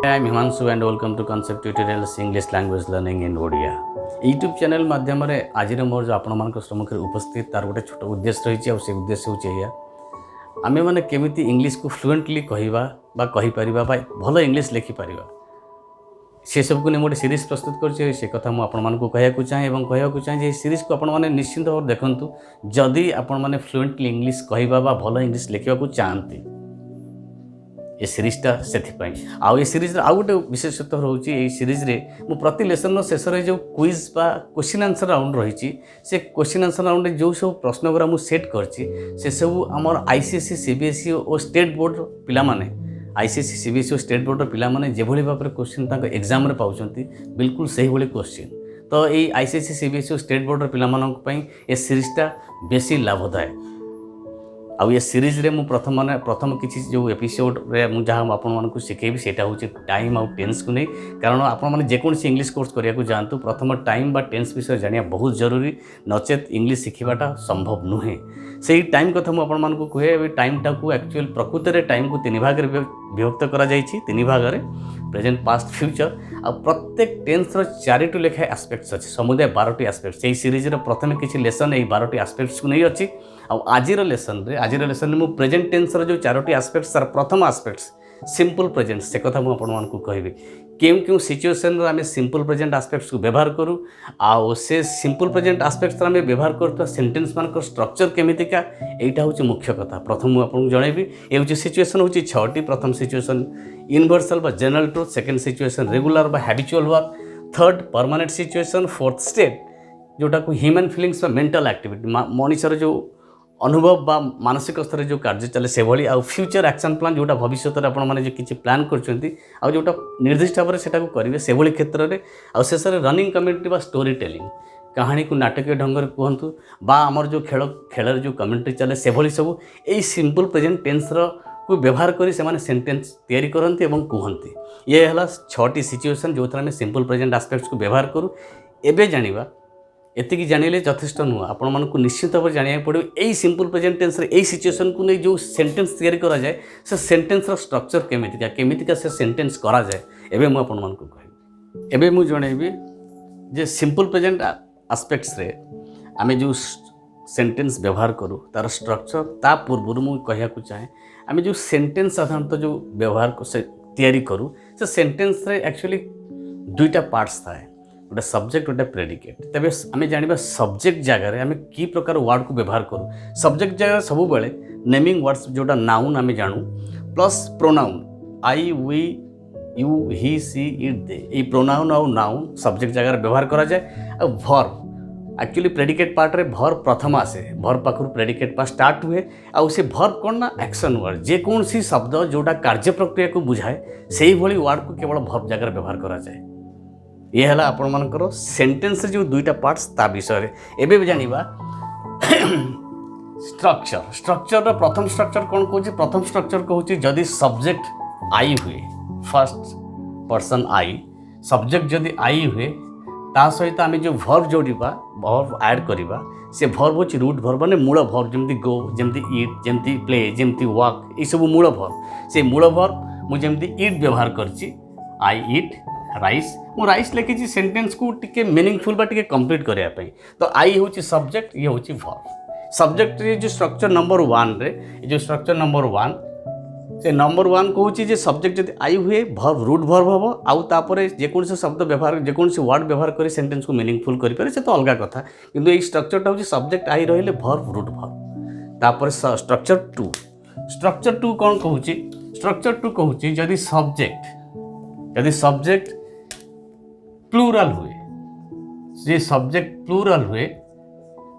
I am Himanshu and welcome to Concept Tutorials English Language Learning in Odia. YouTube channel माध्यम आज मोर जो आपण मान सम्मुख उपस्थित तार गोटे छोट उद्देश्य रही है उद्देश्य हूँ आमे मैंने केमी इंग्लीश को फ्लुएंटली कहवा कहीपर भल इंग्लीश लिखिपर से सब को गोटे सीरीज प्रस्तुत कर से कथा मुझे कहूँ चाहे और कहूँ चाहे सीरीज को आपने निश्चिंत भाव देखूँ जदि आपण मैंने फ्लुएंटली इंग्लीश कहवा भल इंग्लीश लिखा चाहती ये सीरीजटा से आउ ये सीरीज आउ गोटे विशेषत्व रोचे ये सीरीज रे मु प्रति लेसन शेष जो क्विज बा क्वेश्चन आंसर राउंड रही से क्वेश्चन आंसर राउंड जो सब प्रश्न गुरा मुझे सेट कर सब आमर आईसीएसई सीबीएसई और स्टेट बोर्ड पिला माने आईसीएसई सीबीएसई और स्टेट बोर्ड पिला माने जेभली भाव में क्वेश्चन तक एग्जाम रे पाउछंती बिल्कुल सही भाई क्वेश्चन तो ये आईसीएसई सीबीएसई और स्टेट बोर्ड पिला मानक पई ये सीरीजटा बेसी लाभदायक आउ ये सीरीज रे मु प्रथम किसी जो एपिसोड रे मु जहाँ आपको शिखेबी सेटा हूँ टाइम आउ टेन्स को नहीं कारण आपने जेकोसी इंग्लीश कोर्स करने जातु प्रथम टाइम बा टेन्स विषय जाना बहुत जरूरी नचेत इंग्लीश शिखाटा संभव नुहे से टाइम कथा मुझे कहे टाइमटा को एक्चुअल प्रकृत में टाइम को तीन भाग विभक्त करा तीन भाग में प्रेजेंट पास्ट फ्यूचर आ प्रत्येक टेन्स चारिटी लेखाएं आस्पेक्ट्स अच्छे समुदाय 12टी आस्पेक्ट्स यही सीरीज प्रथम किसी लेसन यही 12टी आस्पेक्ट्स को नहीं अच्छी आजिर लेसन में प्रेजेंट टेन्स जो 4टी आस्पेक्ट्स तार प्रथम आस्पेक्ट्स सिंपल प्रेजेंट से कथा मुझे कहबी क्यों सिचुएसन आम सिंपल प्रेजेंट आस्पेक्ट्स को व्यवहार करूँ आउ से सिंपल प्रेजेंट आस्पेक्ट्स आम व्यवहार कर सेंटेंस मान स्ट्रक्चर केमितिका यहाँ हूँ मुख्य कथा प्रथम मुझे जनइबी ये हूँ सिचुएसन हूँ 6टी प्रथम सिचुएसन यूनिवर्सल बा general truth second situation regular बा habitual work third permanent situation fourth state जोटा को ह्यूमन फिलिंग्स बा मेंटल एक्टिविटी मनुष्यर जो अनुभव बा मानसिक स्तर जो कार्य चले से भली आउ फ्यूचर एक्शन प्लान जोटा भविष्य में आपने किसी प्लान कर जोटा निर्दिष्ट भाव में से करेंगे से भली क्षेत्र में आउ शेष में रनिंग कमेंट्री बा स्टोरी टेलिंग कहानी को नाटकीय ढंग से कहतु बा आमर जो खेल जो कमेंट्री चले से भली सब यही सिंपल प्रेजेंट टेन्स को व्यवहार करी से सेंटेंस तैयारी करती और कहती ये है 6टी सिचुएसन जो आम सिंपल प्रेजेंट आस्पेक्ट्स को व्यवहार करूँ एवं जाना एतिकी जानिले यथेष्ट नुह आपण को निश्चित भाव जाना पड़ो यही सिंपल प्रेजेंट टेन्स यही सिचुएसन को नहीं जो सेंटेंस तैयारी करा जाए से सेंटेंस स्ट्रक्चर केमितिका से सेंटेंस करा जाए एवं मुझे आपण को कहि एवं मुझे जनइबी जे सिंपल प्रेजेंट आस्पेक्ट्स रे आमे जो सेंटेंस व्यवहार करूँ तार स्ट्रक्चर ता पूर्व मुझे कहूँ चाहे आमे जो सेंटेंस साधारणतः जो व्यवहार तैयारी करूँ से सेंटेंस रे एक्चुअली 2टा पार्ट्स थाए गोटे सब्जेक्ट गोटे प्रेडिकेट तेज आम जाना सब्जेक्ट जगह आम कि प्रकार वर्ड को व्यवहार करूँ सब्जेक्ट जगह सब बेले नेमिंग वर्ड्स जोटा नाउन आम जानू plus pronoun I we you he C it they ये प्रोनाउन आउ नाउन सब्जेक्ट जगह व्यवहार करा जाए और भर्ब एक्चुअली प्रेडिकेट पार्ट रे भर्ब प्रथम आसे भर्ब पाखर प्रेडिकेट पार्ट स्टार्ट हुए आउ से भर्ब कौन ना एक्शन वर्ड जेकोसी शब्द जोटा कार्य प्रक्रिया को बुझाए से ही वर्ड को केवल भर्ब जगह व्यवहार करा जाए ये है आपण मानकर सेंटेंस जो 2टा पार्ट्स ता विषय एवं जाना स्ट्रक्चर प्रथम स्ट्रक्चर कौन कहूँ प्रथम स्ट्रक्चर कहूँ जदि सब्जेक्ट आई हुए फर्स्ट पर्सन आई सब्जेक्ट जदि आई हुए ता सहित आम जो भर्ब जोड़ा भर्ब ऐड करवा से भर्ब हूँ रूट भर्ब माने मूल भर्ब जमती गो जमती इट जमती प्ले जमती वॉक ये सब मूल भर्ब से मूल भर्ब मुझे इट व्यवहार कर आई इट राइस मु राइस लिखी सेंटेंस को टिके मीनिंगफुल बा टिके कंप्लीट करने तो आई हूँ सब्जेक्ट ये हूँ भर्ब सब्जेक्ट जो स्ट्रक्चर नंबर 1 रे जो स्ट्रक्चर नंबर 1 से नंबर 1 कहूँ सब्जेक्ट जब आई हुए भर्ब रूट भर्ब हम आउ तापर जेकोसी शब्द व्यवहार जेकोसी वर्ड व्यवहार कर सेंटेंस को मीनिंगफुल करें से तो अलग कथा किंतु ये स्ट्रक्चरटा हूँ सब्जेक्ट आई रही भर्ब रूट भर्ब तापर स्ट्रक्चर 2 कौन कहूँ स्ट्रक्चर 2 कहूँ जदि सब्जेक्ट प्लूराल हुए जे सब्जेक्ट प्लूराल हुए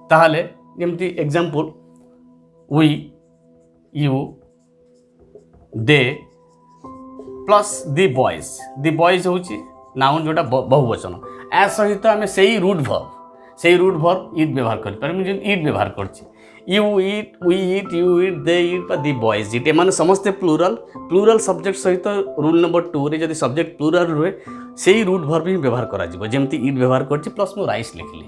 ताहले जमती example we you they plus the boys हूँ नाउन जोटा बहुवचन ए सहित आम से रूट भर्ब इट व्यवहार कर इट व्यवहार कर यू इट वी इट यू इट दे इट दी बॉयज इट एम समस्ते प्लूराल सब्जेक्ट सहित रूल नंबर 2 रे जदि सब्जेक्ट प्लूराल रुए से ही रूट भर्ब ही व्यवहार करा जमती इट व्यवहार कर प्लस मु राइस लिखली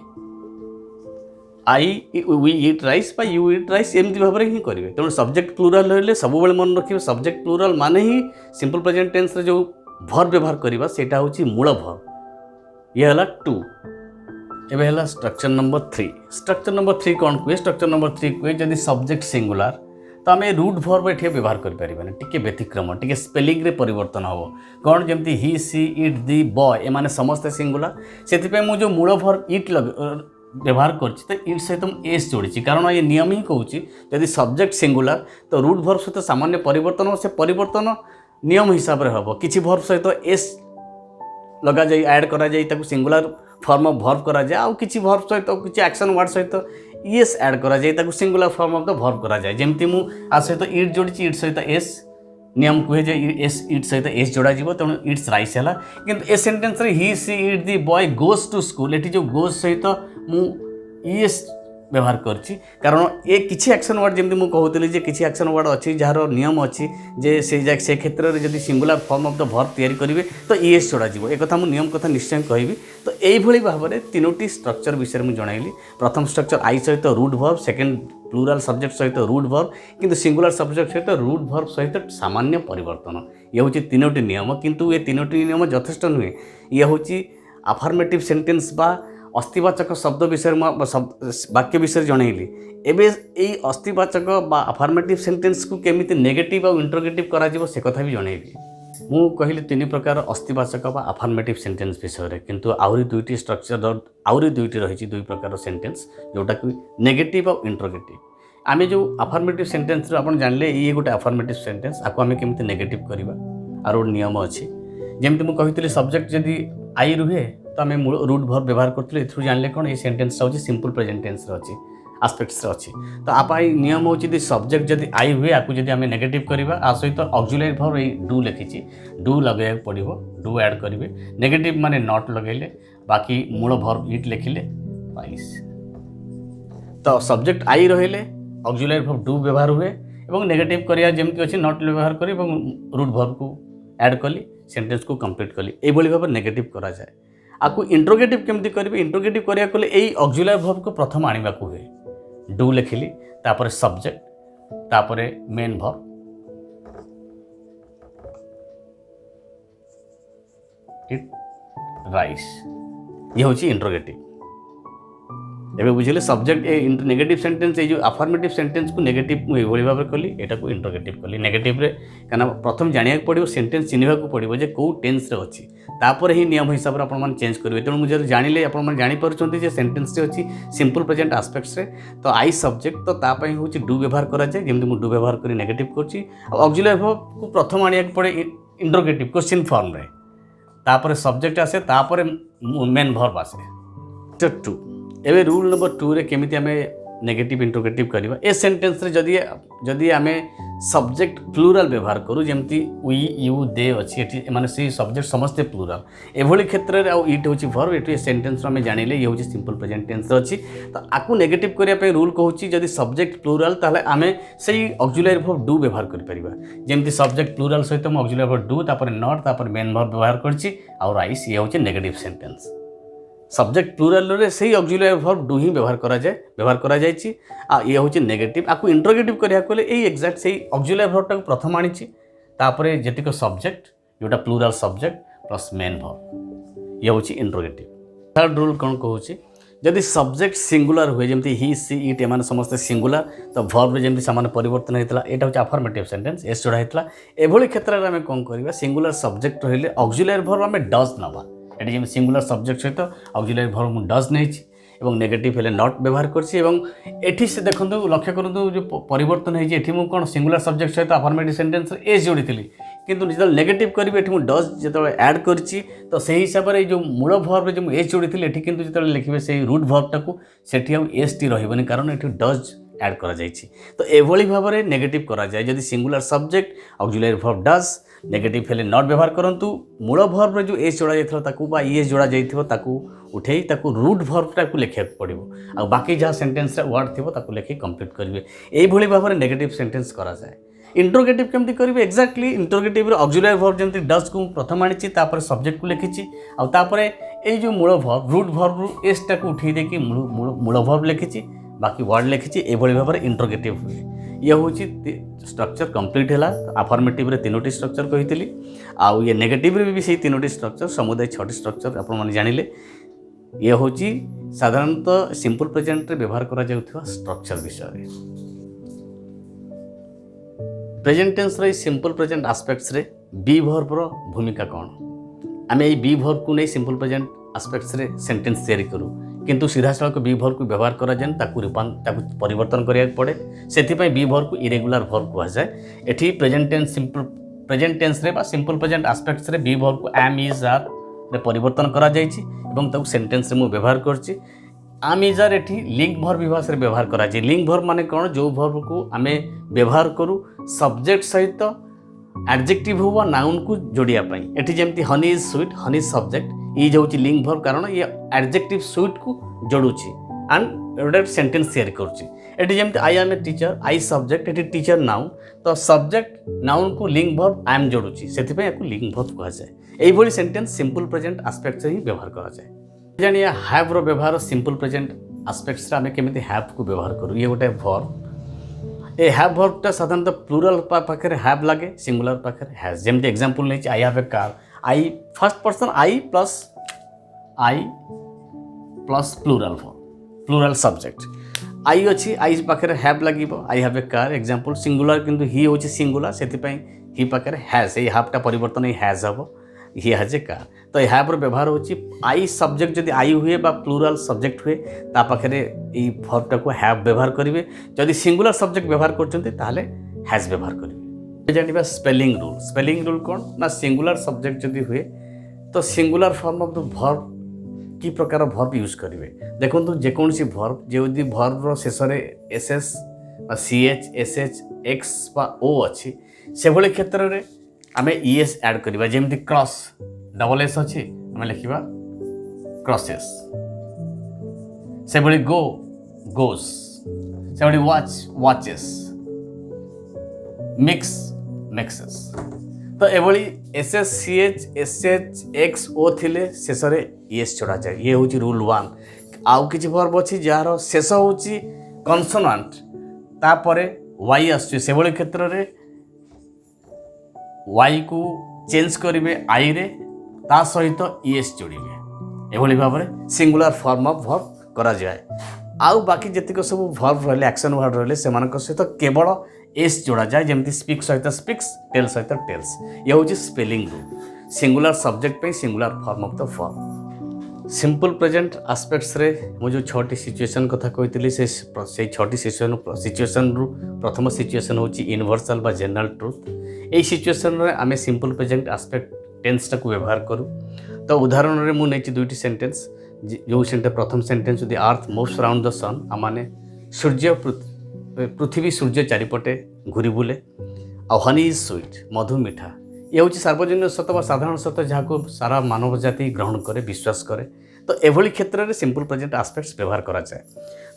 आई वी इट राइस बा यू इट राइस एमती भाव में ही करेंगे तेणु सब्जेक्ट प्लूराल रही सब मन रखिए सब्जेक्ट प्लूराल माने ही सिंपल प्रेजेंट टेन्स जो भर्ब व्यवहार करवा सेटा होची मूल भर्ब ये हला 2 एबे हला स्ट्रक्चर नंबर 3 स्ट्रक्चर नंबर 3 कौन कुए स्ट्रक्चर नंबर 3 कुए जदि सब्जेक्ट सिंगुलर तो आम रूट भर्ब ये व्यवहार करें टी व्यतिक्रम टी स्पेलिंग रे परिवर्तन हम कौन जमी हि सी इट दि बॉय एमाने समस्ते सिंगुलर से मुझे मूल भर्ब इट व्यवहार कर इट सहित एस जोड़ी कारण ये नियम ही कहूँ जदि सब्जेक्ट सिंगुलर तो रूट भर्ब सहित सामान्य परिवर्तन हो से परिवर्तन नियम हिसाब से हम किसी भर्ब सहित एस लगा जाए ऐड करा जाए सिंगुलर फॉर्म ऑफ भर्ब करा जाए आउ किसी भर्ब सहित किसी एक्शन वर्ड सहित एस ऐड करा जाए singular form of the verb करा जाए जमती मु आ सहित इट जोड़ी इट सहित एस नियम कहे जे एस इट सहित एस जोड़ा जीव तेणु इट्स राइस है किंतु ए सेंटेंस रे he C it the boy goes to school एटी जो गोज सहित मु एस व्यवहार करछि कारण ए किछि एक्शन वर्ड जमती मु कहउतली जे किछि एक्शन वर्ड अछि जार नियम अछि जे से क्षेत्र रे जदि singular form of the verb तैयारी करिवे तो एस जोड़ा जीव ए कथा मु नियम कथा निश्चय कहबी तो एई भली भाबरे तीनोटी स्ट्रक्चर विषय मु जणाइली प्रथम स्ट्रक्चर आई सहित root verb second plural subject सहित रूट भर्ब किंतु सिंगुलर सब्जेक्ट सहित रूट भर्ब सहित सामान्य परिवर्तन ये हूँ तीनोटी नियम किंतु ये तीनोटी नियम यथेष्ट नुहे ये हूँ अफर्मेटिव सेंटेंस बा अस्थिवाचक शब्द विषय वाक्य विषय जनइली एबे एई अस्थिवाचक बा अफर्मेटिव सेंटेंस को केमिति नेगेटिव और इंटरोगेटिव करा जिवो से कथा भी जनइली मु कहली तीन प्रकार अस्थिवाचक बा अफर्मेटिव सेंटेंस विषय रे किंतु आउरी दुईटी स्ट्रक्चर आउरी दुईटी रही दुई प्रकार सेंटेंस जोटा कि नेगेटिव और इंटरोगेटिव आमे जो अफर्मेटिव सेंटेंस रो आपण जानले ये गोटे अफर्मेटिव सेंटेंस आको आमे केमिति नेगेटिव करबा आरो नियम अछि जेमति मु कहितली सब्जेक्ट जदी आई रुहे तो आम रूट भर्ब व्यवहार करते एथु जानले कौन ये सेंटेंस हूँ सिंपल प्रेजेंट टेंस अच्छी आस्पेक्ट्स अच्छी तो आप नियम हूँ सब्जेक्ट जब आई हुए आपको जब आम नेगेटिव करवा आ सहित ऑक्सिलरी भर्ब ये डू लिखी डू लगे पड़ो डू ऐड करेंगे नेगेटिव माने नॉट लगेले बाकी मूल भर्ब इट लिखिले राइस तो सब्जेक्ट आई रहिले ऑक्सिलरी भर्ब डू व्यवहार हुए और नेगेटिव करिया जमती अच्छी नॉट व्यवहार करी रूट भर्ब को ऐड कली सेंटेंस को कंप्लीट कली ये भाव नेगेटिव करा जाए आपको इंट्रोगेटिव केमती करेंगे इंट्रोगेटिव करिया कले यही ऑक्सिलरी भर्ब को प्रथम आने को हुए डू लिखिली तापर सब्जेक्ट तापर मेन भर्ब इट राइस ये हूँ इंट्रोगेटिव एबे बुझिले सब्जेक्ट ए नेगेटिव सेंटेंस ये जो अफर्मेटिव सेंटेंस को नेगेटिव ये भाव में कली एटा को इंट्रोगेटिव कली नेगेटिव रे कना प्रथम जानिया पड़ो सेंटेंस चिन्हवा को पड़ो जे को टेंस रे अछि तापर ही नियम हिसाब से आपण चेंज करेंगे तेणु मुझे जानिले आपण जानि पारुछंती जे सेंटेंस रे अछि सिंपल प्रेजेंट आस्पेक्ट्स रे तो आई सब्जेक्ट तो ता पई होछि डू व्यवहार करा जाय जेमति मु डू व्यवहार करी नेगेटिव करछि ऑक्सिलरी वर्ब को प्रथम आनिया पड़े इंट्रोगेटिव क्वेश्चन फॉर्म रे तापर सब्जेक्ट आसे तापर मेन भर्ब आसे स्टेप 2 एबे रूल नंबर 2 रे केमिति आमे नेगेटिव इंट्रोगेटिव करवा ए सेंटेंस रे जदि आमे सब्जेक्ट प्लूराल व्यवहार करूँ जमती वी यू दे अच्छी एटी माने से सब्जेक्ट समस्ते प्लूराल एभली क्षेत्र में आउ इट हूँ भर्ब एटी सेंटेंस आम जानिले ये हूँ सिंपल प्रेजेंट टेंस अच्छी तो आपको नेगेटिव करने रूल कहूँ जदि सब्जेक्ट प्लूराल ताले आम से ऑक्सिलरी भर्ब डू व्यवहार करें सब्जेक्ट प्लूराल सहित मुझे ऑक्सिलरी भर्ब डू तापर नॉट तापर मेन भर्ब व्यवहार करछि आउ राइस ये हूँ नेगेटिव सेंटेंस सब्जेक्ट प्लूराल रे सही ऑक्सिलरी भर्ब डू ही व्यवहार करा जाए आ ये हूँ नेगेटिव आपको इंट्रोगेटिव करिया कोले एई एग्जैक्ट सही ऑक्सिलरी भर्ब टाको प्रथम आनिछि तापरे जेतिक सब्जेक्ट जोटा plural subject plus main verb ये हूँ इंट्रोगेटिव थर्ड रूल कौन कहूँ जदि सब्जेक्ट सिंगुलर हुए जमती ही सी इट एमाने समस्त सिंगुलर तो भर्ब जमती सामान्य परिवर्तन होता यहाँ हूँ अफर्मेटिव सेंटेंस एस जोड़ा होता एभली क्षेत्र में आम कौन करवा सिंगुलर सब्जेक्ट रहिले ऑक्सिलरी भर्ब आम डज नवा ये जमी सिंगुलर सब्जेक्ट सहित ऑक्सिलरी भर्ब मुझे डज नहीं एवं नेगेटिव हेले नॉट व्यवहार करछि से देखो लक्ष्य करूँ जो परिवर्तन होती मुझे कौन सिंगुलर सब्जेक्ट सहित अफर्मेटिव सेंटेंस एस जोड़ी थी किंतु जो नेगेटिव करी मुझे डज जो ऐड करछि तो सही हिसाब से जो मूल भर्ब जो एस जोड़ी थी एटी किंतु जो लिखे से रूट भर्ब टाको सेठी आउ एस टी रहिबनी कारण एठी डज ऐड करा जाइछि तो एभली भाव में नेगेटिव करा जाए जदि singular subject auxiliary verb does negative हेले नॉट व्यवहार करंतु मूल भर्ब जो एस जोड़ा जाइथिबो ताकू बा एस जोड़ा जाइथिबो ताकू उठेई ताकू रूट भर्ब टाकू लिखिया पड़िबो आ बाकी जहाँ सेंटेंस रे वर्ड थिबो ताकू लिखि कंप्लीट करिवे एई भली भाव में नेगेटिव सेंटेंस करा जाए इंट्रोगेटिव केमती करिवे एक्जाक्टली इंट्रोगेटिव रे ऑक्सिलरी भर्ब जेमती डज को प्रथम आनिछि तापर सब्जेक्ट को लिखिछि आ तापर एई जो मूल भर्ब रूट भर्ब रु एस टाकू उठेई देकी मूल भर्ब लिखिछि बाकी वर्ड लिखिछि एभली भाव में इंट्रोगेटिव हुए ये हूँ स्ट्रक्चर कंप्लीट है। अफर्मेटिव रे 3टी स्ट्रक्चर कही आउ ये नेगेटिव रे भी से 3टी स्ट्रक्चर समुदाय 6टी स्ट्रक्चर आपण माने जानिले। ये हूँ साधारणतः सिंपल प्रेजेंट रे व्यवहार करा जाउथवा स्ट्रक्चर विषय। प्रेजेंट टेंस रे सिंपल प्रेजेंट एस्पेक्ट्स रे बी वर्ब रो भूमिका कौन। आम ये बी वर्ब को नहीं सिंपल प्रेजेंट एस्पेक्ट्स रे सेंटेंस तैयारी करूँ, किंतु सीधा सड़क बी वर्ब को व्यवहार करा जाए ताकू परिवर्तन करिया पड़े। सेथिपाई बी वर्ब को इरेगुलर वर्ब कहा जाए। एठी प्रेजेंट टेंस प्रेजेंट टेंस रे बा सिंपल प्रेजेंट एस्पेक्ट्स रे बी वर्ब को एम इज आर रे परिवर्तन करा जायछि एवं ताकू सेंटेंस रे मु व्यवहार करछि। आम इज आर एठी लिंक वर्ब विभाग रे व्यवहार करा जाय। लिंक वर्ब माने कोन, जो वर्ब को आमे व्यवहार करू सब्जेक्ट सहित एडजेक्टिव हो नाउन को जोड़िया पई। एठी जेमति honey is sweet, honey subject ये जाऊँगी लिंक वर्ब, कारण ये एडजेक्टिव स्वीट को जोड़ुची एंड गोटे सेंटेंस तैयारी करुच्ची। एटी जमी I am a teacher, I subject, एटी टीचर नाउन, तो सब्जेक्ट नाउन को लिंक वर्ब आई एम जोड़ुची, से लिंक वर्ब कहा जाए। यही सेंटेंस सिंपल प्रेजेंट एस्पेक्ट से ही व्यवहार करा जाए। जानिए हैव रो व्यवहार सिंपल प्रेजेंट एस्पेक्ट्स आम केमी हैव को व्यवहार करूँ। ये गोटे वर्ब, ए हैव वर्बटा साधारणतः प्लूरल पाखे हैव लगे, सिंगुलर पाखे हैज। जमी एग्जांपल नहीं I have a car, I first person I plus plural form, plural subject I अच्छी, आई पाखे हैव लगे I have a car example. Singular किंतु ही होची सिंगुलर, से ही पाखे हैज, ये हाफटा परिवर्तन ही हैज हम, ही हैज ए कार। तो यह हैव व्यवहार होची आई सब्जेक्ट जदि आई हुए बा प्लूरल सब्जेक्ट हुए ता पाखे ये वर्बटा को हैव व्यवहार करेंगे। जदि सिंगुलर सब्जेक्ट व्यवहार करते ताहले हैज व्यवहार करेंगे। जानिबा स्पेलिंग रूल। स्पेलिंग रूल कौन ना, सिंगुलर सब्जेक्ट जदि हुए तो singular form of the verb की प्रकार वर्ब यूज करेंगे। देखो जेकोसी वर्ब जो वर्ब शेष में S S C H S H X O अच्छी से भाई क्षेत्र में आम ईएस ऐड करवा। जमी क्रॉस डबल एस अच्छी आम लिखा क्रॉसेस, से भाई गो गोस, से भाई वॉच वॉचेस, मिक्स मिक्सेस। तो एभली S S C H S H X O थिले शेष में ईएस चढ़ा जाए। ये हूँ रूल 1। आउ किछि वर्ब अच्छी जार शेष हूँ कन्सोनांट तापरे वाई आसुचे, से भाई क्षेत्र में वाई को चेंज करेंगे आई रे, ता सहित ईएस जोड़े। एभली भाव में सिंगुलर फॉर्म ऑफ वर्ब करा जाए। आउ बाकी जतिक सब वर्ब रहिले एक्शन वर्ब रहिले से सहित केवल एस जोड़ा जाए। जमी स्पीक सहित स्पीक्स, टेल सहित टेल्स। ये हूँ स्पेलिंग रूल। सिंगुलर सब्जेक्ट पे singular form of the form. Simple present aspects रे मु जो 6टी सिचुएशन कथा कही से 6टी सिचुएशन रु प्रथम सिचुएशन हूँ यूनिवर्सल बा जनरल ट्रुथ। यही सिचुएशन रे आमे सिंपल प्रेजेंट एस्पेक्ट टेंसटा को व्यवहार करूँ। तो उदाहरण रे मु नहीं 2टी सेंटेंस। जो सेंटेंस प्रथम sentence the earth moves around the sun, आमाने सूर्य पृथ्वी सूर्य चारिपटे घूरी बुले। आ हनी इज स्वीट, मधु मीठा। ये हूँ सार्वजनिक सत्य व साधारण सत्य जहाँ सारा मानव जाति ग्रहण करे विश्वास करे। तो एभली क्षेत्र में सिंपल प्रेजेंट एस्पेक्ट्स व्यवहार करा जाए।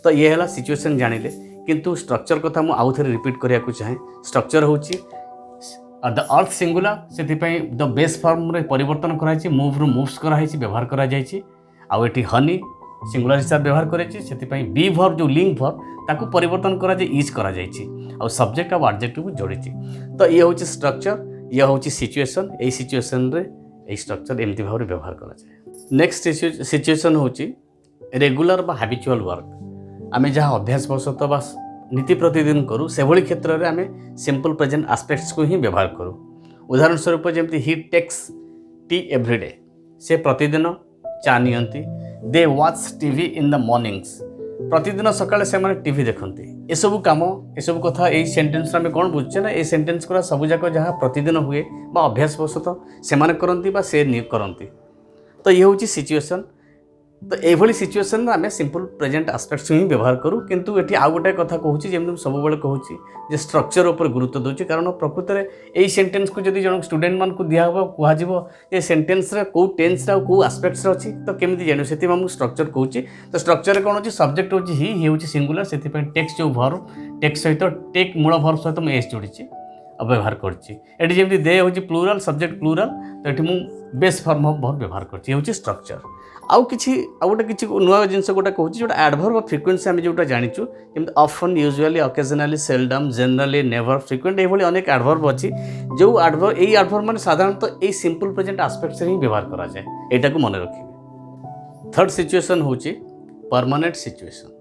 तो ये है सिचुएशन जानिले, किंतु स्ट्रक्चर कथा मु आउ थे रिपीट करिया को चाहे। स्ट्रक्चर हूँ द अर्थ सिंगुलर, से द बेस फॉर्म रे परिवर्तन कराई, मूव रु मूव्स कराई व्यवहार करा जायछि। आउ एठी हनी सिंगुलर हिसाब व्यवहार कराई, से बी वर्ब जो लिंक वर्ब ताकू परिवर्तन करा जाय इज करा जायछि। आउ सब्जेक्ट आ एडजेक्टिव को जोड़िछि। तो ये हूँ स्ट्रक्चर, यह हूँ सिचुएशन। यही सिचुएशन रे यही स्ट्रक्चर एमती भाव में व्यवहार करा जाए। नेक्स्ट सिचुएशन हूँ रेगुलर बा हैबिचुअल वर्क। आम जहाँ अभ्यास बसत बा नीति प्रतिदिन करूँ से भली क्षेत्र में आम सिंपल प्रेजेंट एस्पेक्ट्स को ही व्यवहार करूँ। उदाहरण स्वरूप जमी ही टेक्स टी एवरीडे, से प्रतिदिन चा नियंती। They watch TV in the mornings, प्रतिदिन सकाଳେ से टीवी देखते। ये सब कम ये सब कथा यही सेंटेंस आम कौन बुझे ना, ये सेंटेंस गुरा सबूक जहाँ प्रतिदिन हुए बा अभ्यास बसत से करती बा से करती। तो ये हूँ सिचुएशन। तो यही सिचुएशन आम सिंपल प्रेजेंट एस्पेक्ट्स ही व्यवहार करूँ। किंतु ये आउ गोटे कथा कहूँ जमी सब कहूँ स्ट्रक्चर उपर गुरुत्व दूसरी, कारण प्रकृत में यही सेंटेंस को जब जन स्टूडेंट मान को दिहब कह सेंटेंस कौ टेन्स कौ एस्पेक्ट्स अच्छी तो केमी जान से स्ट्रक्चर कहूँ। तो स्ट्रक्चर कौन अच्छी सब्जेक्ट हूँ ही हूँ सिंगुलर, से टेक्स जो भर्व टेक्स सहित टेक मूल भर्व सहित मुझे एस जोड़ी। व्यवहार करछि एठी जेमति दे होछि प्लूराल सब्जेक्ट प्लूराल तो एठी मु बेस फॉर्म ऑफ वर्ब व्यवहार करछि होछि स्ट्रक्चर आउ गोटे किछि नुआ जिनस गोटे कहूँ जोटा एडवर्ब ऑफ फ्रिक्वेंसी आम जोटा जानिचु जमी often usually occasionally seldom generally never frequent ये अनेक एडवर्ब अच्छी जो एडवर्ब यही एडवर्ब मैंने साधारणतः यही सिंपल प्रेजेंट आस्पेक्ट से ही व्यवहार करा जाए यहाँ को मन रखिए। थर्ड सिचुएशन होची परमानेंट सिचुएशन।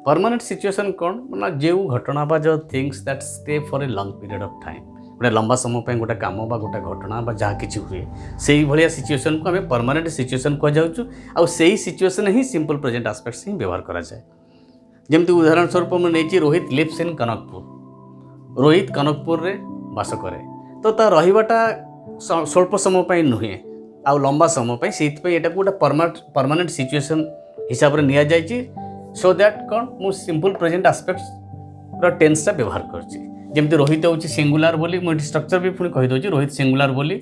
परमानेंट सिचुएशन कौन मतलब जो घटना बा जो things that stay for a long period of time गोटे लंबा समय पर गोटे कम बा गोटे घटना बा जहाँ किसी हुए से भाया सिचुएशन को आम परमानेंट सिचुएशन कहुँ आउ से सिचुएशन ही सिंपल प्रेजेंट आस्पेक्ट से ही व्यवहार करा जाए। जमती उदाहरण स्वरूप मुझे रोहित लिव्स इन कनकपुर। रोहित कनकपुर रे बास करे तो ता रहिबाटा स्वल्प समय पर नुहे आउ लंबा समय पर से गोटे परमानेंट सिचुएशन हिसाब से नि जाइए सो दैट कौन मु सिंपल प्रेजेंट आस्पेक्ट टेन्सटा व्यवहार कर जमती रोहित हूँ सिंगुलार बोली मुझे स्ट्रक्चर भी पुणी कहीदे रोहित सिंगुलार बोली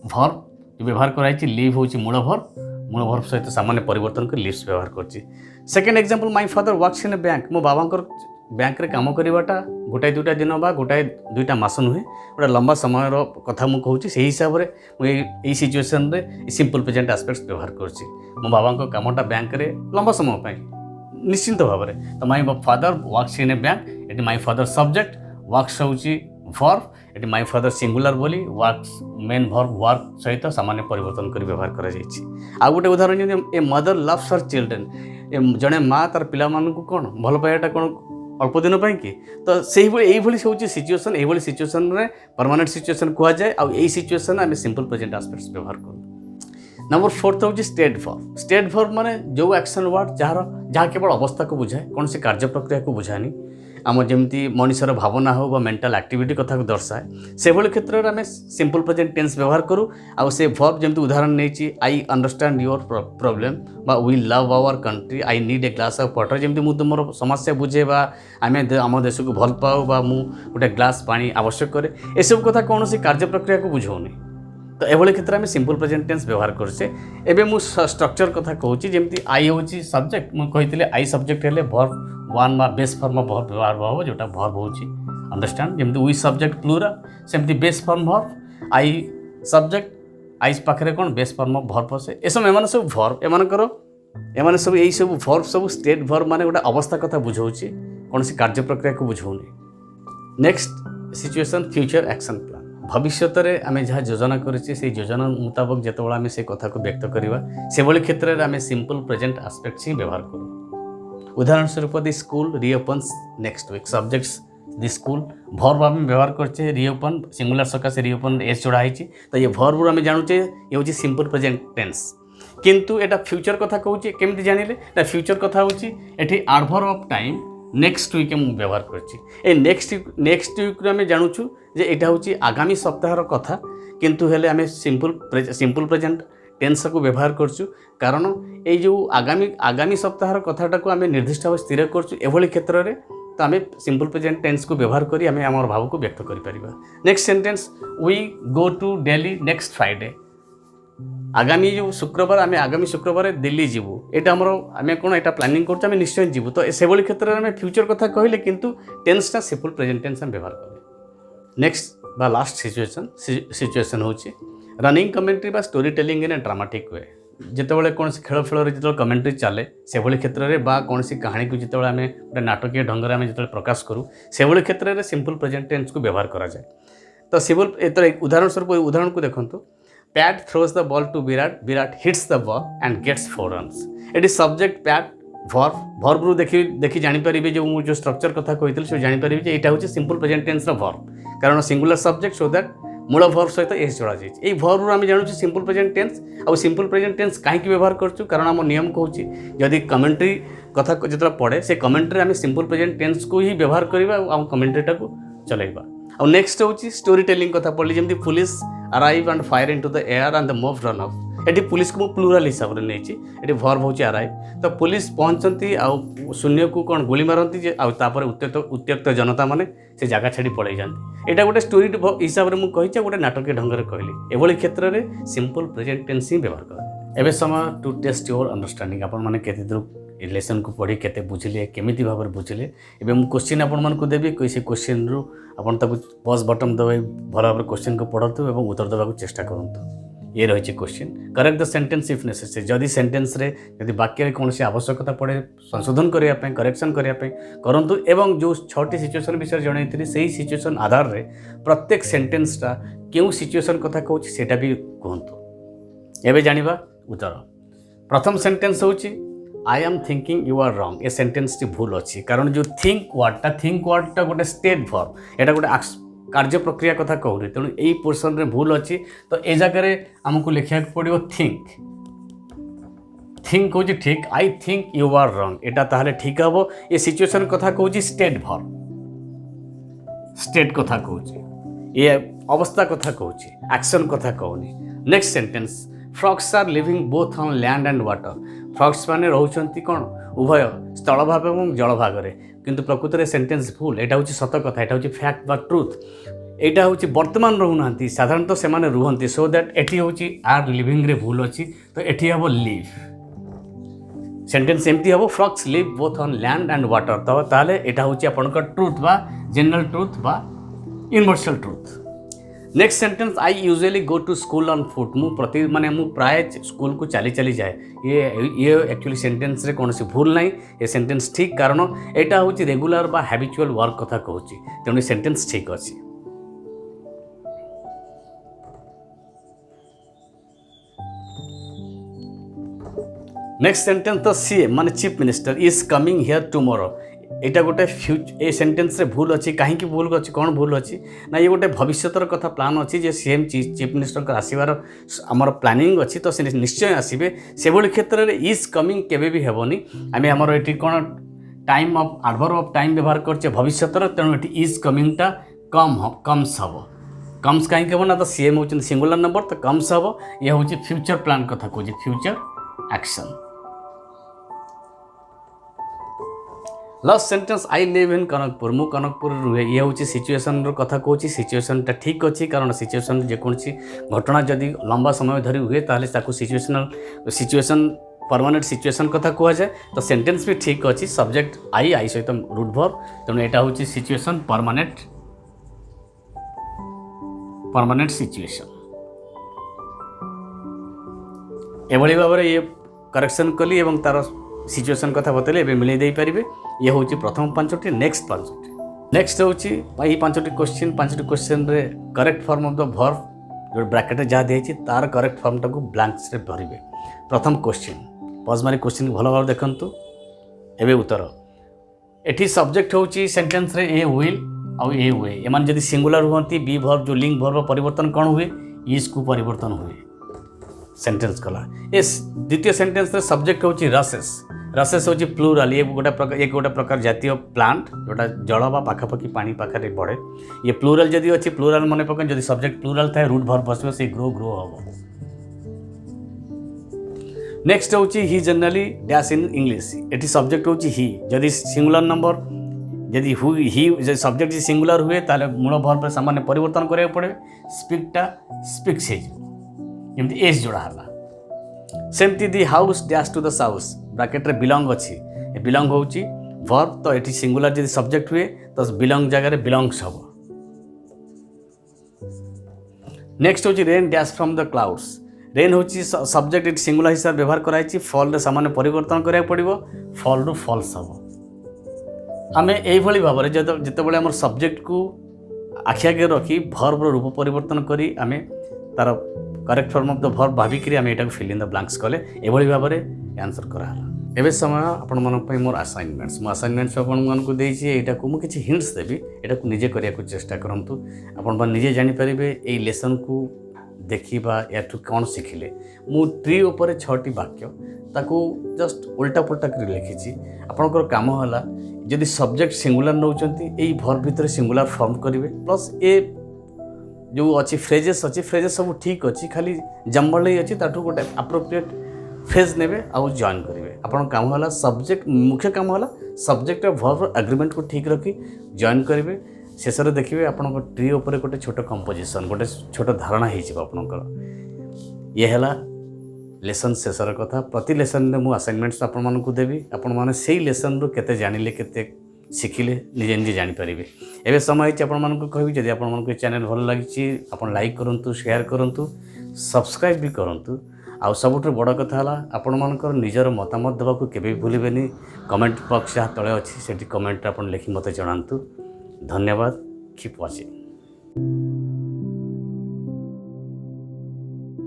भर्ब व्यवहार कराई लिव हूँ मूल भर्ब सहित सामान्य परिवर्तन कर लिव्स व्यवहार कर। Second example my father works in A bank मो बाबांकर बैंक रे काम करवाटा गोटाए दुईटा दिन बा गोटाए दुईटा मास नुहे गोटे लंबा समय कथा मुझे कहूँ से हिसाब से मुझे सिचुएसन रे सिंपल प्रेजेंट आस्पेक्ट्स व्यवहार कर मो बाबा कामटा बैंक रे लंबा समय पर निश्चिंत भाव में तो my father works in A bank ये माय फादर सब्जेक्ट वर्क्स हूँ वर्ब ये माय फादर सिंगुलर बोली वर्क्स मेन वर्ब वर्क सहित सामान्य परिवर्तन कर व्यवहार कर। गोटे उदाहरण a mother loves her children जड़े माँ तार पिला मानू कौन भल पाइबाटा कौन अल्प दिन कि तो से हूँ सिचुएसन ये सिचुएसन रे परमानेंट सिचुएसन कह जाए आई सिचुएसन आम सिंपल प्रेजेंट आस्पेक्ट्स व्यवहार करूँ। नंबर फोर्थ हूँ स्टेट वर्ब। स्टेट वर्ब माने जो एक्शन वर्ड जहाँ केवल अवस्था को बुझाए कौन से कार्य प्रक्रिया को बुझानी आम जमी मनुष्यर भावना हो मेंटल एक्टिविटी कथा को दर्शाए से भाई क्षेत्र में आम सिंपल प्रेजेंट टेंस व्यवहार करूँ आउ से वर्ब जमी उदाहरण नहीं आई अंडरस्टैंड योर प्रॉब्लम बा we love our country I need a glass of water जमी मुझे तुम समस्या बुझे बा आम देश को भल पाओ बा मु गोटे ग्लास पानी आवश्यक करे ये सब कथा कौन सी कार्य प्रक्रिया को बुझाऊनी तो ये क्षेत्र में सिंपल प्रेजेंट टेंस व्यवहार करछे। एबे मु स्ट्रक्चर कथा कहूँ जमी आई हूँ सब्जेक्ट मुझे आई सब्जेक्ट हेले वर्ब वन बा बेस फॉर्म वर्ब व्यवहार हम जोटा वर्ब हूँ अंडरस्टैंड जमी वी सब्जेक्ट प्लूराल सेमती base form verb I subject I पाखे कौन बेस फॉर्म वर्ब से ये सब एम सब वर्ब एम सब यही सब वर्ब सब स्टेट वर्ब माने गोटे अवस्था कथा बुझाऊँगी कौन सी कार्य प्रक्रिया को बुझाऊनी। Next situation future action plan भविष्य में आम जहाँ योजना करें से योजना मुताबक जिते आम से कथा को व्यक्त करवा से भाई क्षेत्र में आम सिंपल प्रेजेंट आस्पेक्ट्स ही व्यवहार करूँ। उदाहरण स्वरूप दि स्कूल रिओपन्स नेक्स्ट वीक सब्जेक्ट्स दि स्कूल भर्ब आम व्यवहार करछे रिओपन सिंगुलर सकाशे रिओपन एस जोड़ा है तो ये भर्ब आम जानुचे ये हूँ सिंपल प्रेजेंट टेंस किंतु एटा फ्यूचर कथा कहूँ केमती जानिले फ्यूचर कथा हूँ ये adverb of time next week मुझे व्यवहार कर नेक्स्ट वीक आम जानुचु जे यहाँ हूँ आगामी सप्ताहर कथा किंतु हेले आम सिंपल प्रेजेंट टेंस को व्यवहार करछु कारण ये जो आगामी सप्ताहर कथाटा को आम निर्दिष्ट भाव स्थिर करछु एभली क्षेत्र में तो आम सिंपल प्रेजेंट टेंस को व्यवहार करी आम आम भाव को व्यक्त करिपरिबा। Next sentence we go to Delhi next Friday आगामी जो शुक्रवार आम आगामी शुक्रवार दिल्ली जीवु एटा हमरो आम कौन एटा प्लानिंग करछु आम निश्चय जीवु तो से भाई क्षेत्र में फ्यूचर कथा कहले किंतु टेंसटा सिंपल प्रेजेंट टेंस आम व्यवहार करें। नेक्स्ट बा लास्ट सिचुएशन होची रनिंग कमेंट्री बा story telling in a dramatic way जितेबाला कौन से खेल फेल जो कमेंट्री चले से भाई क्षेत्र में बा कौन सी कहानी को जिते आम गोटे नाटकीय ढंग से आम जो प्रकाश करूँ से भाई क्षेत्र में सिंपल प्रेजेंट टेंस को व्यवहार करा जाए। तो सिंपल उदाहरण स्वरूप उदाहरण को देखो Pat throws the ball to Virat Virat hits the ball and gets 4 runs ये सब्जेक्ट पैट वर्ब रु देखी जानीपारे जो स्ट्रक्चर कथा कही से जानीपारे यहाँ हूँ सिंपल प्रेजेंट टेंस वर्ब कारण सिंगुलर सब्जेक्ट सो दैट मूल वर्ब सहित एस जोड़ा जाए ये वर्ब आम जानूँ सिंपल प्रेजेंट टेंस और सिंपल प्रेजेंट टेंस कहीं व्यवहार करूँ कारण आम नियम कहूँ जदि कमेंट्री कथा जो पढ़े से कमेंट्री आम सिंपल प्रेजेंट टेंस को ही व्यवहार करवा आम कमेंट्रीटा को चलेगा। और नेक्स्ट हूँ स्टोरी टेलिंग कथा पढ़ी जमी police arrive and fire into the air and the mauve run of ये पुलिस को प्लूराल हिसाब से नहीं ये वर्ब हूँ अराइव तो पुलिस पहुँचती आउ शून्य को कौन गोली मारती आउे उत्त्यक्त जनता मैंने से जगह छाड़ी पड़े जाती यहाँ गोटे स्टोरी हिसाब से मुझे गोटे नाटकीय ढंग से कहली एभली क्षेत्र में सिंपल प्रेजेंट टेंस ही व्यवहार कर। एबे समय टू टेस्ट योर अंडरस्टैंडिंग आपण मैंने केते दूर लेसन को पढ़ी केते बुझिले केमिति भाव बुझिले एबे मु क्वेश्चन आपण मन को देबी कोई से क्वेश्चन रु आपण ताको पॉज बटन दबाई भल भाव क्वेश्चन को पढ़तु एवं उत्तर देबा चेष्टा करंतु ये रही question correct the sentence if necessary जदि सेंटेंस रे जदि वाक्य रे कोनसी आवश्यकता पड़े संशोधन करिया पे करेक्शन करिया पे करंतु एवं जो 6टी सिचुएशन विषय जणैतिली सेही सिचुएशन आधार रे प्रत्येक सेंटेंस टा केउ सिचुएशन कथा कहूची सेटा भी कहंतु एबे जानिबा उत्तर प्रथम सेंटेंस होची I am thinking you are wrong ए सेंटेंस टी भूल अच्छी कारण जो थिंक वर्डटा गोटे स्टेट वर्ब एटा गोटे कार्य प्रक्रिया कथा कहूनी तेणु यही पोर्सन रे भूल अच्छी तो ए जगह आमको लिखा पड़ो थिंक हूँ ठीक I think you are wrong एटा ताहले ठीक हम ये सिचुएशन कथा कहूँ स्टेट वर्ब स्टेट कथा कहूँ ये अवस्था कथा कहूँ एक्शन कथा कहूनी next sentence frogs are living both on land and water frogs माने रहउछंती कोन उभय स्थल भाग एवं जल भाग रे किंतु प्रकृत रे सेंटेंस भूल एटा होची सत कथा एटा होची फैक्ट बा ट्रुथ एटा होची वर्तमान रहउनांती साधारणतः से माने रुहंती सो दैट एठी होची आर लिविंग रे भूल अछि तो एठी हबो लिव सेंटेंस एम्ति हबो frogs live both on land and water तो ताले एटा होची आपनका ट्रुथ बा जनरल ट्रुथ बा universal truth next sentence I usually go to school on foot मु प्रति माने मु प्राय स्कूल को चली चली जाए ये एक्चुअली सेंटेंस रे कौन सी भूल नहीं ये सेंटेंस ठीक कारण एटा होची रेगुलर बा हैबिचुअल वर्क कथा कहूची तेणु सेंटेंस ठीक अछि नेक्स्ट सेंटेंस तो सीएम माने chief minister is coming here tomorrow एटा गोटे ए सेंटेंस रे भूल अच्छी कहीं भूल अच्छी कौन भूल अच्छी ना ये गोटे भविष्यतर कथा प्लान अच्छी जे सीएम चीफ मिनिस्टर आसबार आमर प्लानिंग अच्छी तो से निश्चय आसबे से भली क्षेत्र में इज कमिंग केबे भी हेबनी आमे हमर एटी कोन time of adverb of time व्यवहार करछे भविष्यतर तेणु एटी इज कमिंग टा कम्स हबो कम्स कहीं हेबो ना तो सीएम होचन सिंगुलर नंबर तो कम्स हबो ये होची फ्यूचर प्लान कथा कहूची future action last sentence I live in Kanakpur मु कनकपुर रुहे ये हूँ सिचुएसन कथा कहूँ सिचुएसनटा ठीक अच्छी कारण सिचुएसन जेकोसी घटना जदि लंबा समय धरी हुए ताहले ताकू सिचुएसन परमानेंट सिचुएसन कथा कह जाए तो सेंटेंस भी ठीक अच्छी सब्जेक्ट आई सहित रूट वर्ब तेणु यहाँ हूँ सिचुएसन परमानेंट सिचुएसन एभली भाव में ये करेक्शन कली एवं तार सिचुएसन कथा बतले एबे मिले दे पारिबे ये होची प्रथम 5टी नेक्स्ट 5टी नेक्स्ट होची ई 5टी क्वेश्चन रे correct form of the verb जो ब्रैकेट जा देछि तार करेक्ट फॉर्म टाको ब्लैंक्स रे भरिबे प्रथम क्वेश्चन पॉज मारी क्वेश्चन भलो भाव देखंतु एबे उत्तर एठी सब्जेक्ट होची सेंटेंस रे ए विल आ ए वे एमान जदी सिंगुलर होंती बी वर्ब जो लिंग वर्ब परिवर्तन कोन हुए इज को परिवर्तन हुए सेंटेंस कला इस द्वितीय सेंटेंस रे सब्जेक्ट होची रसेस होची प्लूराल ये गोटे प्रकार जातीय प्लांट जोटा जल बा पाखापाखि पानी पाखे बढ़े ये प्लूराल जदि अच्छी प्लूराल मन पक जदि सब्जेक्ट प्लूराल थाए रूट वर्ब बसबे से ग्रो हम नेक्स्ट होची he generally dash in English एटी सब्जेक्ट होची ही जदि सिंगुलर नंबर जदि ही सब्जेक्ट सिंगुलर हुए ताले मूल वर्ब सामान्य परिवर्तन करिया पड़े स्पीकटा स्पीक्स एमती एस जोड़ा हला सेमती the house dash to the south bracket रे बिलोंग अच्छी बिलोंग होची वर्ब तो एटी सिंगुलर जदि सब्जेक्ट हुए तो बिलोंग जगह रे बिलोंग्स हबो नेक्स्ट होची rain dash from the clouds rain होची सब्जेक्ट एटी सिंगुलर हिसाब व्यवहार कराई फॉल रे सामान्य परिवर्तन करिया पड़िबो फॉल रु फॉल्स हबो आमे एई भली भाव रे जते बळे हमर सब्जेक्ट को आखि आगे रखी वर्ब रो रूप परिवर्तन करी आमे तार correct form of the verb Bhavik आम यहाँ फिल इन द ब्लैंक्स कले एभली भाव में आंसर कराला एवं समय आपण मन मोर असाइनमेंट्स मो असाइनमेंट्स आपको देती यहाँ को मुझे हिंट्स देवी यहाँ को निजे करने चेष्टा करूँ आपण निजे जानीपर ये लेसन को देखा या कौन शिखिले मु ट्री उपर 6टी वाक्य ताकू जस्ट उल्टा पुल्टा कर लिखी आपणकर काम है जदि सब्जेक्ट सिंगुलर नौकरी यही वर्ब भितर सिंगुलर फॉर्म करेंगे प्लस ए जो अच्छी फ्रेजेस सब ठीक अच्छी खाली जम्बल ही अच्छी ताठू गोटे अप्रोप्रिएट फ्रेज नेबे आउ जॉइन करेंगे आपन काम है सब्जेक्ट मुख्य काम है सब्जेक्ट और वर्ब एग्रीमेंट को ठीक रखी जॉइन करेंगे शेष में देखिए आपण ट्री उपर गोटे छोट कंपोजिशन गोटे छोट धारणा हो आपणकर ये है लेसन शेषर कथा प्रति लेसन मु असाइनमेंट्स आपण मानकु देबी आपण माने सेही लेसन रु केते जानिले केते शिखिले निजे निजे जानि परिबे। एबे समय अछि आपण मानकु कहबी जदि आपण मानकु चैनल भल लागिछि आपण लाइक करंतु शेयर करंतु सब्सक्राइब भी करंतु। आउ सबुठ बड़ कथा हला आपण मानकर निजर मतामत देबाकू केबे भी भूलिबेनी। कमेंट बॉक्स जहाँ तले अछि सेठी कमेंट आपण लिखि मते जणांतु। धन्यवाद। Keep watching.